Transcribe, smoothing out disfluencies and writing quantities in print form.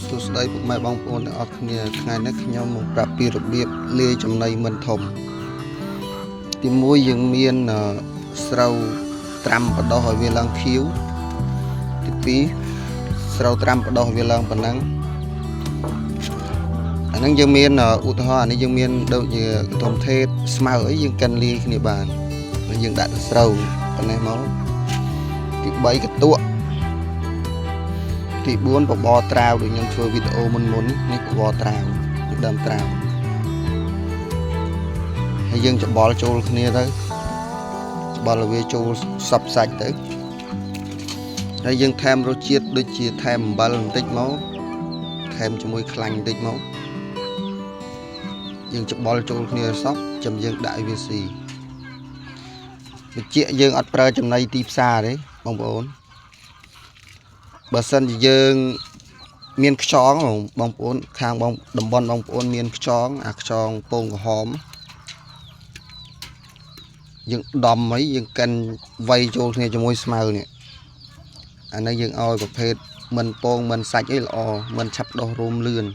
សួស្តីពុកម៉ែបងប្អូនទាំងអស់គ្នាថ្ងៃនេះខ្ញុំមកប្រាប់ពីរបៀបលាយចំណីមិនធំទី1យើងមានស្រូវត្រាំបដោះឲ្យវាឡើងខៀវទី2ស្រូវត្រាំបដោះវាឡើងប៉ុណ្ណឹងអាហ្នឹងយើងមានឧទាហរណ៍អានេះយើងមានដូចជាធំថេតស្មៅអីយើងកិនលាយគ្នាបានហើយយើងដាក់ស្រូវប៉ុណ្ណេះមកទី3កតក់ទី4បបរត្រាវដូចខ្ញុំធ្វើវីដេអូមុននេះបបរត្រាវដើមត្រាវហើយយើងច្បល់ចូលគ្នាទៅច្បល់ឲ្យវាចូលសពសាច់ទៅហើយយើងថែមរសជាតិដូចជាថែមអំបិលបន្តិចមកថែមជាមួយខ្លាញ់បន្តិចមកយើងច្បល់ចូលគ្នាសពចាំយើងដាក់ឲ្យវាស៊ីបញ្ជាក់យើងអត់ប្រើចំណីទីផ្សារទេបងប្អូនបើសិនជាយើងមានខ្យងបងប្អូនខាងបងតំបន់បងប្អូនមានខ្យងអាខ្យងពងក្រហមយើងដំអីយើងកិនវាយចូលគ្នាជាមួយស្មៅនេះអានេះយើងឲ្យប្រភេទមិនពងមិនសាច់អីល្អមិនឆាប់ដោះរោមលឿន